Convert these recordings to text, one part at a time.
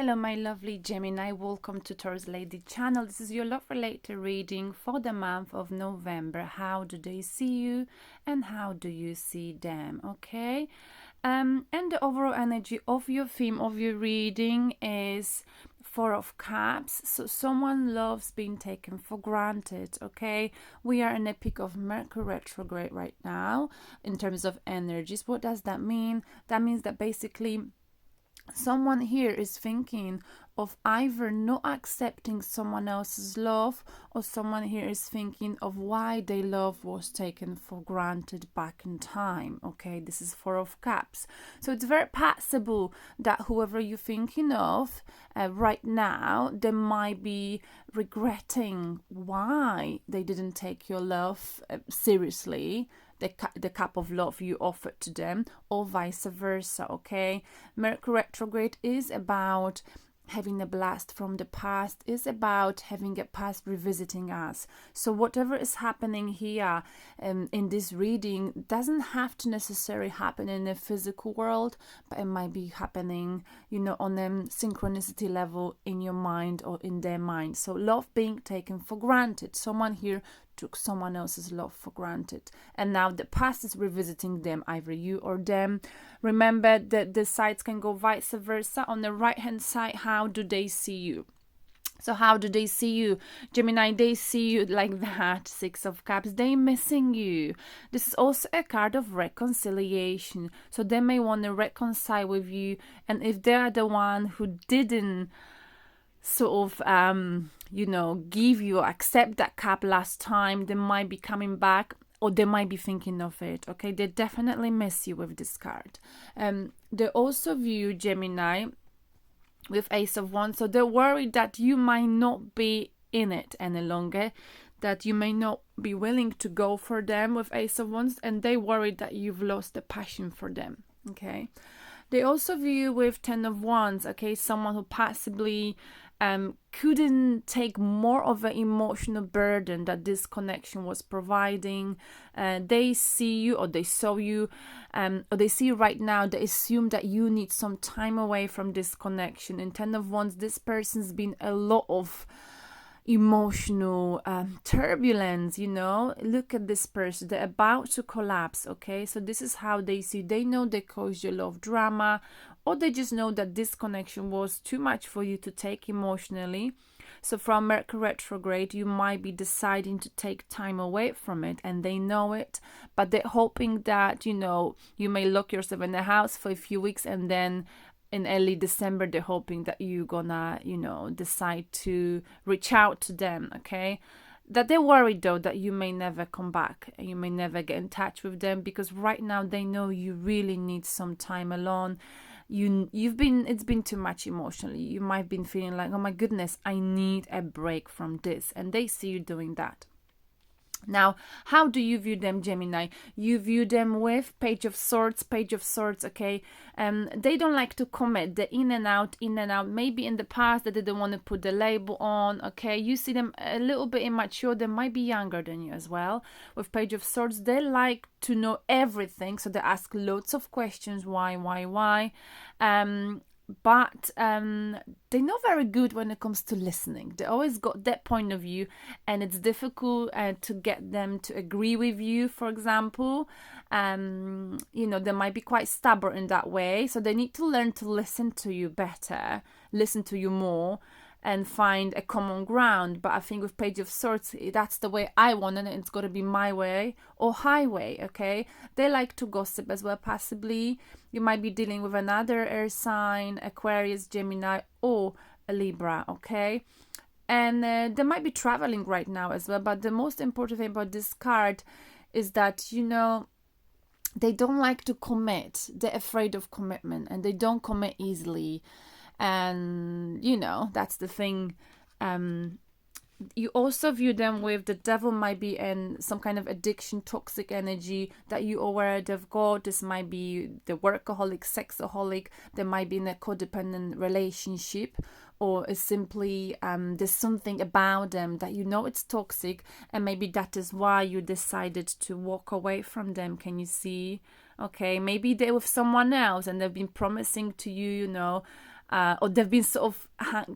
Hello my lovely Gemini, welcome to Taurus Lady channel. This is your love related reading for the month of November. How do they see you and how do you see them? Okay, and the overall energy of your theme of your reading is Four of Cups. So someone loves being taken for granted. Okay, we are in a peak of Mercury retrograde right now in terms of energies. What does that mean? That means that basically someone here is thinking of either not accepting someone else's love, or someone here is thinking of why their love was taken for granted back in time. Okay, this is Four of Cups. So it's very possible that whoever you're thinking of right now, they might be regretting why they didn't take your love seriously, the cup of love you offered to them, or vice versa. Okay, Mercury retrograde is about having a blast from the past, is about having a past revisiting us. So whatever is happening here in this reading doesn't have to necessarily happen in the physical world, but it might be happening, on a synchronicity level in your mind or in their mind. So love being taken for granted. Someone here took someone else's love for granted, and now the past is revisiting them, either you or them. Remember that the sides can go vice versa. On the right hand side, how do they see you? So how do they see you, Gemini? They see you like that, Six of Cups. They missing you. This is also a card of reconciliation. So they may want to reconcile with you, and if they are the one who didn't sort of give you or accept that cup last time, they might be coming back, or they might be thinking of it. Okay, they definitely miss you with this card. They also view Gemini with Ace of Wands, so they're worried that you might not be in it any longer, that you may not be willing to go for them with Ace of Wands, and they worried that you've lost the passion for them. Okay, they also view with Ten of Wands. Okay, someone who possibly couldn't take more of an emotional burden that this connection was providing. They see you, or they saw you, or they see you right now. They assume that you need some time away from this connection. In Ten of Wands, this person's been a lot of emotional turbulence. Look at this person, they're about to collapse. Okay, so this is how they see. They know they caused you a lot of drama, or they just know that this connection was too much for you to take emotionally. So from Mercury retrograde, you might be deciding to take time away from it, and they know it, but they're hoping that you may lock yourself in the house for a few weeks, and then in early December, they're hoping that you're gonna, decide to reach out to them. Okay, that they're worried though that you may never come back, and you may never get in touch with them, because right now they know you really need some time alone. It's been too much emotionally. You might have been feeling like, oh my goodness, I need a break from this, and they see you doing that. Now, how do you view them, Gemini? You view them with Page of Swords. Okay, they don't like to commit. They're in and out. Maybe in the past they didn't want to put the label on. Okay, you see them a little bit immature. They might be younger than you as well. With Page of Swords, they like to know everything, so they ask lots of questions. Why? But they're not very good when it comes to listening. They always got that point of view, and it's difficult to get them to agree with you, for example. They might be quite stubborn in that way, so they need to learn to listen to you better, listen to you more, and find a common ground. But I think with Page of Swords, that's the way I want it, and it's got to be my way or highway. Okay, they like to gossip as well. Possibly you might be dealing with another air sign, Aquarius, Gemini, or a Libra. Okay, and they might be traveling right now as well. But the most important thing about this card is that they don't like to commit. They're afraid of commitment, and they don't commit easily. And that's the thing. You also view them with the Devil. Might be in some kind of addiction, toxic energy that you aware they've got. This might be the workaholic, sexaholic. They might be in a codependent relationship, or is simply there's something about them that it's toxic, and maybe that is why you decided to walk away from them. Can you see? Okay, maybe they're with someone else, and they've been promising to you, or they've been sort of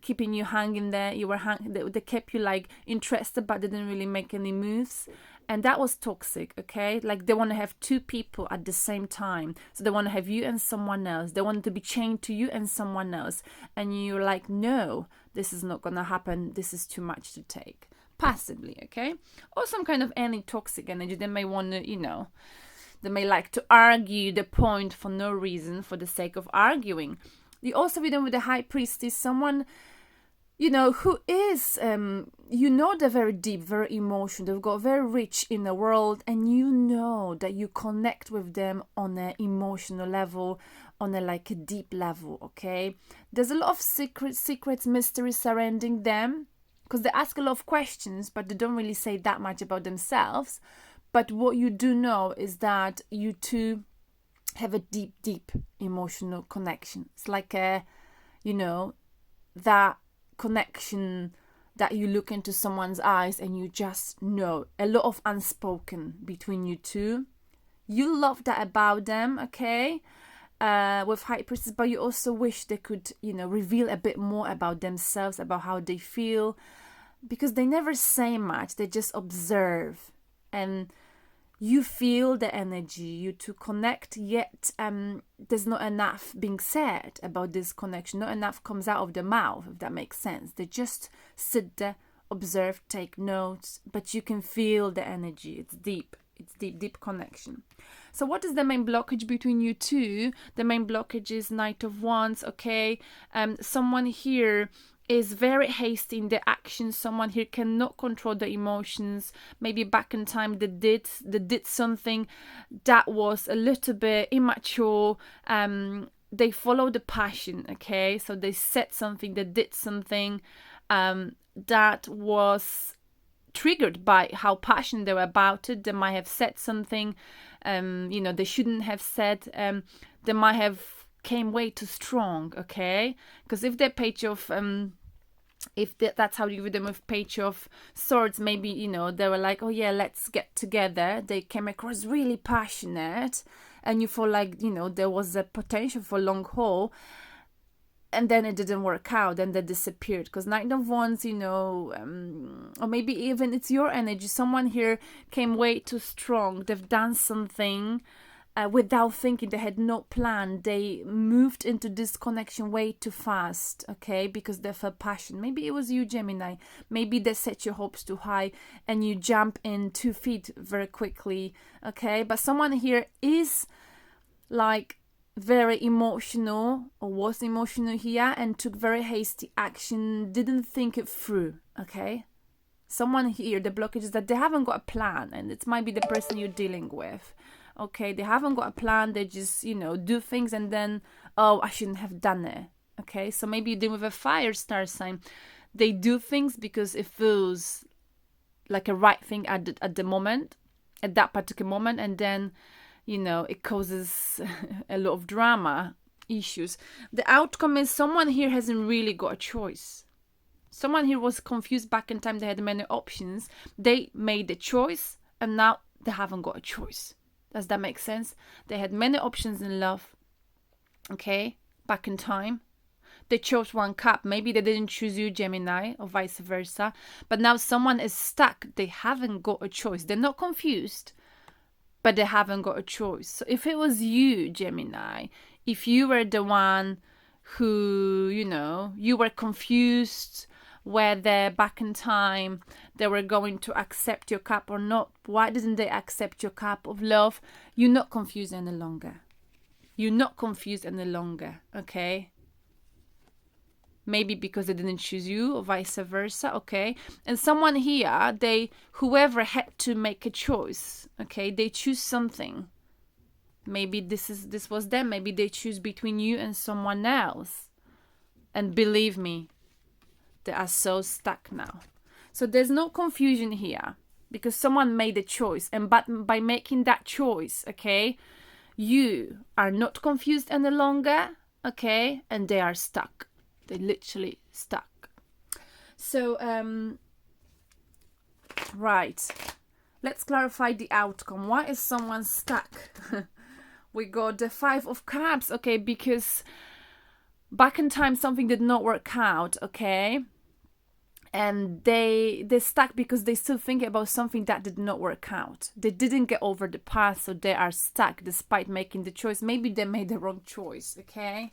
keeping you hanging there. They kept you like interested, but didn't really make any moves. And that was toxic, okay? Like they want to have two people at the same time. So they want to have you and someone else. They want to be chained to you and someone else. And you're like, no, this is not going to happen. This is too much to take. Passively, okay? Or some kind of any toxic energy. They may want to, they may like to argue the point for no reason, for the sake of arguing. You also with them with the High Priestess, someone who is, they're very deep, very emotional. They've got a very rich inner world, and that you connect with them on an emotional level, on a deep level, okay? There's a lot of secrets, mysteries surrounding them, because they ask a lot of questions, but they don't really say that much about themselves. But what you do know is that you two have a deep, deep emotional connection. It's like that connection that you look into someone's eyes and you just know. A lot of unspoken between you two. You love that about them, okay? With High Priestess, but you also wish they could, reveal a bit more about themselves, about how they feel, because they never say much. They just observe, and you feel the energy. You two connect, yet there's not enough being said about this connection. Not enough comes out of the mouth, if that makes sense. They just sit there, observe, take notes, but you can feel the energy. It's deep. It's deep connection. So what is the main blockage between you two? The main blockage is Knight of Wands, okay? Someone here is very hasty in their actions. Someone here cannot control the emotions. Maybe back in time they did something that was a little bit immature. They follow the passion, okay? So they said something, they did something that was triggered by how passionate they were about it. They might have said something they shouldn't have said. They might have came way too strong, okay? Because if they're Page of that's how you read them with Page of Swords, maybe they were like, oh yeah, let's get together. They came across really passionate, and you feel like there was a potential for long haul, and then it didn't work out, and they disappeared. Because Knight of Wands, or maybe even it's your energy. Someone here came way too strong. They've done something without thinking. They had no plan. They moved into this connection way too fast, okay? Because they felt passion. Maybe it was you, Gemini. Maybe they set your hopes too high and you jump in 2 feet very quickly, okay? But someone here is like very emotional, or was emotional here, and took very hasty action, didn't think it through, okay? Someone here, the blockage is that they haven't got a plan, and it might be the person you're dealing with, okay? They haven't got a plan. They just, do things and then, oh, I shouldn't have done it, okay? So maybe you're dealing with a fire star sign. They do things because it feels like a right thing at the moment, at that particular moment, and then it causes a lot of drama, issues. The outcome is someone here hasn't really got a choice. Someone here was confused back in time. They had many options. They made a choice, and now they haven't got a choice. Does that make sense? They had many options in love, okay, back in time. They chose one cup. Maybe they didn't choose you, Gemini, or vice versa. But now someone is stuck. They haven't got a choice. They're not confused, but they haven't got a choice. So if it was you, Gemini, if you were the one who, you were confused whether back in time they were going to accept your cup or not, why didn't they accept your cup of love? You're not confused any longer. You're not confused any longer, okay? Maybe because they didn't choose you, or vice versa, okay? And someone here, whoever had to make a choice, okay? They choose something. Maybe this was them. Maybe they choose between you and someone else. And believe me, they are so stuck now. So there's no confusion here, because someone made a choice. And but by making that choice, okay, you are not confused any longer, okay? And they are stuck. They literally stuck. So, right. Let's clarify the outcome. Why is someone stuck? We got the 5 of Cups, okay, because back in time something did not work out, okay? And they're stuck because they still think about something that did not work out. They didn't get over the past, so they are stuck despite making the choice. Maybe they made the wrong choice, okay?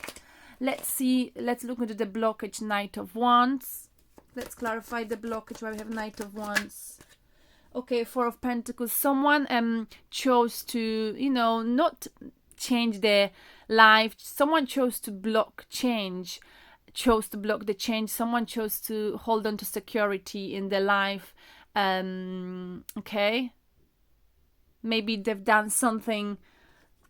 Let's see, let's look into the blockage, Knight of Wands. Let's clarify the blockage where we have Knight of Wands. Okay, Four of Pentacles. Someone chose to, you know, not change their life. Someone chose to block change. Chose to block the change. Someone chose to hold on to security in their life. Okay, maybe they've done something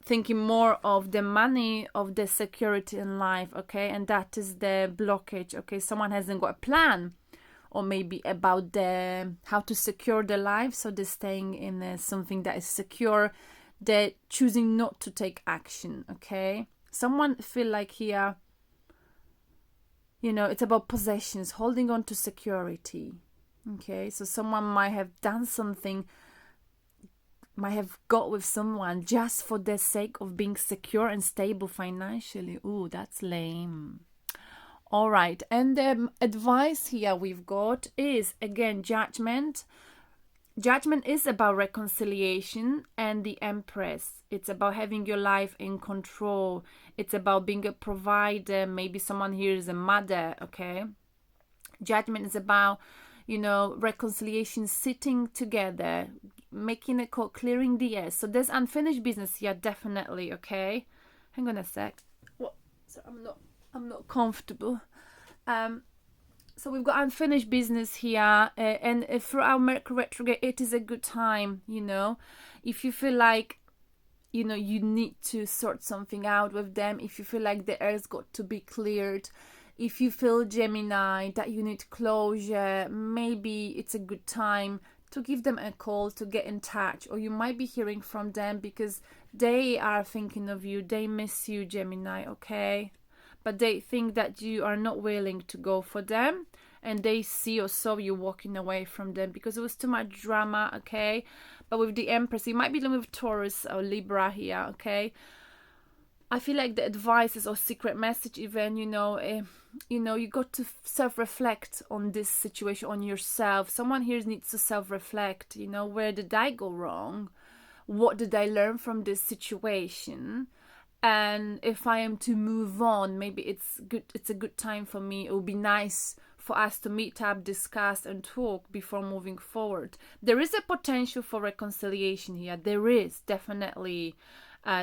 thinking more of the money, of the security in life, okay? And that is the blockage, okay? Someone hasn't got a plan, or maybe about the how to secure their life, so they're staying in something that is secure. They're choosing not to take action, okay? Someone feel like here, you know, it's about possessions, holding on to security. Okay, so someone might have done something, might have got with someone just for the sake of being secure and stable financially. Ooh, that's lame. All right, and the advice here we've got is, again, Judgment. Judgment is about reconciliation, and the Empress. It's about having your life in control. It's about being a provider. Maybe someone here is a mother, okay? Judgment is about, you know, reconciliation, sitting together, making a call, clearing the air. So there's unfinished business here, definitely, okay? Hang on a sec. What? So I'm not comfortable. So we've got unfinished business here, and for our Mercury retrograde, it is a good time, you know, if you feel like, you know, you need to sort something out with them, if you feel like the air's got to be cleared, if you feel, Gemini, that you need closure, maybe it's a good time to give them a call, to get in touch, or you might be hearing from them because they are thinking of you, they miss you, Gemini, okay? But they think that you are not willing to go for them, and they see or saw you walking away from them because it was too much drama, okay? But with the Empress, you might be dealing with Taurus or Libra here, okay? I feel like the advice or secret message even, you know, you got to self-reflect on this situation, on yourself. Someone here needs to self-reflect, you know, where did I go wrong? What did I learn from this situation? And if I am to move on, maybe it's a good time for me. It would be nice for us to meet up, discuss and talk before moving forward. There is a potential for reconciliation here. There is definitely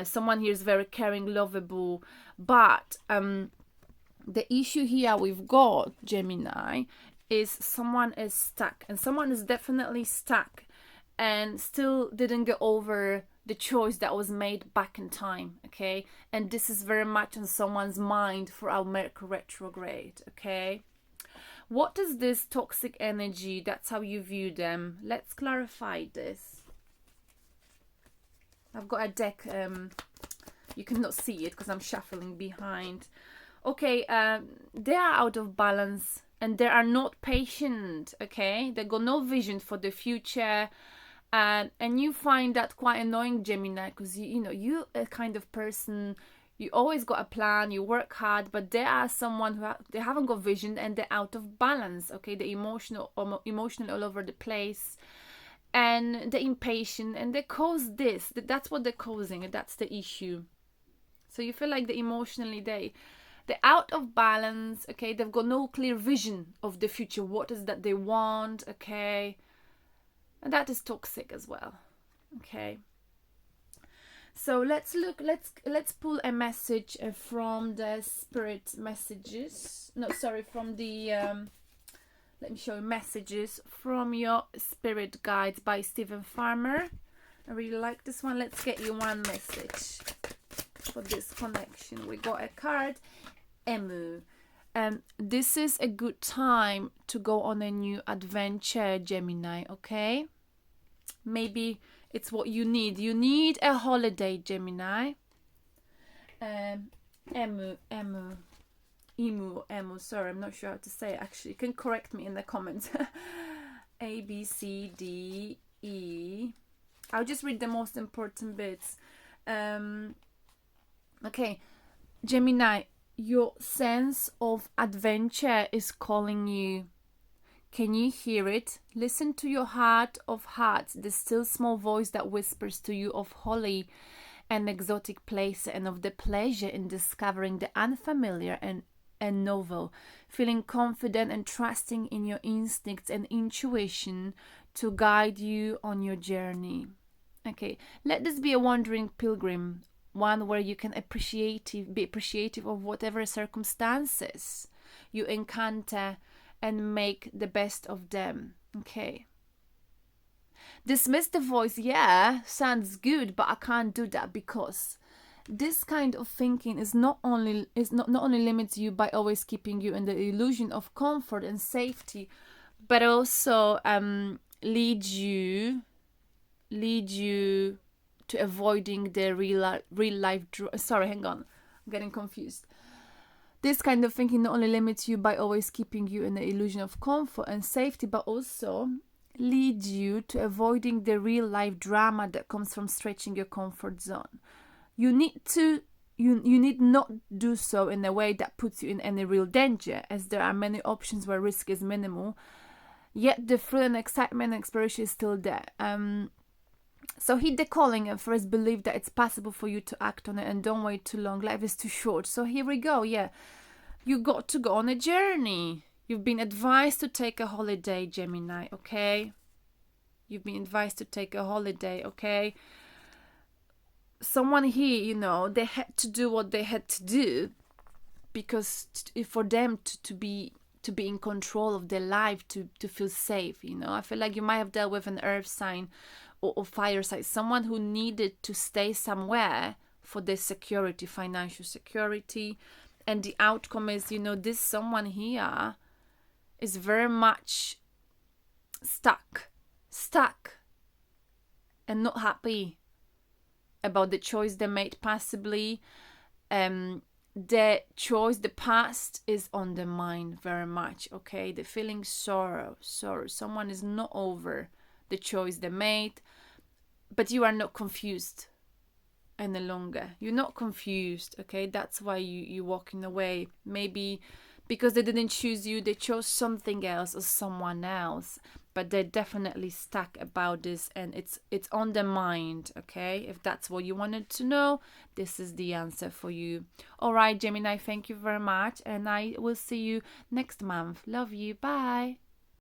someone here is very caring, lovable, but the issue here we've got, Gemini, is someone is stuck, and someone is definitely stuck and still didn't get over the choice that was made back in time, okay? And this is very much on someone's mind for our Mercury retrograde, okay? What is this toxic energy? That's how you view them. Let's clarify this. I've got a deck, you cannot see it because I'm shuffling behind. Okay, they are out of balance and they are not patient, okay? They got no vision for the future. And you find that quite annoying, Gemini, because you know you a kind of person, you always got a plan, you work hard, but there are someone who they haven't got vision and they're out of balance, okay? They're emotional all over the place, and they're impatient, and they cause this. That's what they're causing, and that's the issue. So you feel like they're out of balance, okay? They've got no clear vision of the future. What is that they want, okay? And that is toxic as well, okay? So let's pull a message from the spirit messages. No, sorry, from the let me show you messages from your spirit guides by Stephen Farmer. I really like this one. Let's get you one message for this connection. We got a card, Emu. This is a good time to go on a new adventure, Gemini, okay? Maybe it's what you need. You need a holiday, Gemini. Emu. Sorry, I'm not sure how to say it, actually. You can correct me in the comments. A, B, C, D, E. I'll just read the most important bits. Okay, Gemini. your sense of adventure is calling you. Can you hear it? Listen to your heart of hearts, the still small voice that whispers to you of holy and exotic places and of the pleasure in discovering the unfamiliar and novel, feeling confident and trusting in your instincts and intuition to guide you on your journey. Okay, let this be a wandering pilgrim, one where you can be appreciative of whatever circumstances you encounter and make the best of them. Okay. Dismiss the voice, yeah, sounds good, but I can't do that, because this kind of thinking is not only limits you by always keeping you in the illusion of comfort and safety, but also leads you to avoiding the real life. Sorry, hang on, I'm getting confused. This kind of thinking not only limits you by always keeping you in the illusion of comfort and safety, but also leads you to avoiding the real life drama that comes from stretching your comfort zone. You need not do so in a way that puts you in any real danger, as there are many options where risk is minimal, yet the thrill and excitement and exploration is still there. So heed the calling and first believe that it's possible for you to act on it, and don't wait too long. Life is too short. So here we go. Yeah, you got to go on a journey. You've been advised to take a holiday, Gemini, okay? You've been advised to take a holiday, okay? Someone here, they had to do what they had to do, because for them to be in control of their life, to feel safe, I feel like you might have dealt with an earth sign or fire sign, someone who needed to stay somewhere for their security, financial security, and the outcome is, this someone here is very much stuck and not happy about the choice they made, possibly. The choice, the past is on the mind very much, okay? The feeling sorrow. Someone is not over the choice they made, but you are not confused any longer. You're not confused, okay? That's why you're walking away. Maybe because they didn't choose you, they chose something else or someone else, but they're definitely stuck about this, and it's on their mind, okay? If that's what you wanted to know, this is the answer for you. All right, Gemini, thank you very much, and I will see you next month. Love you. Bye.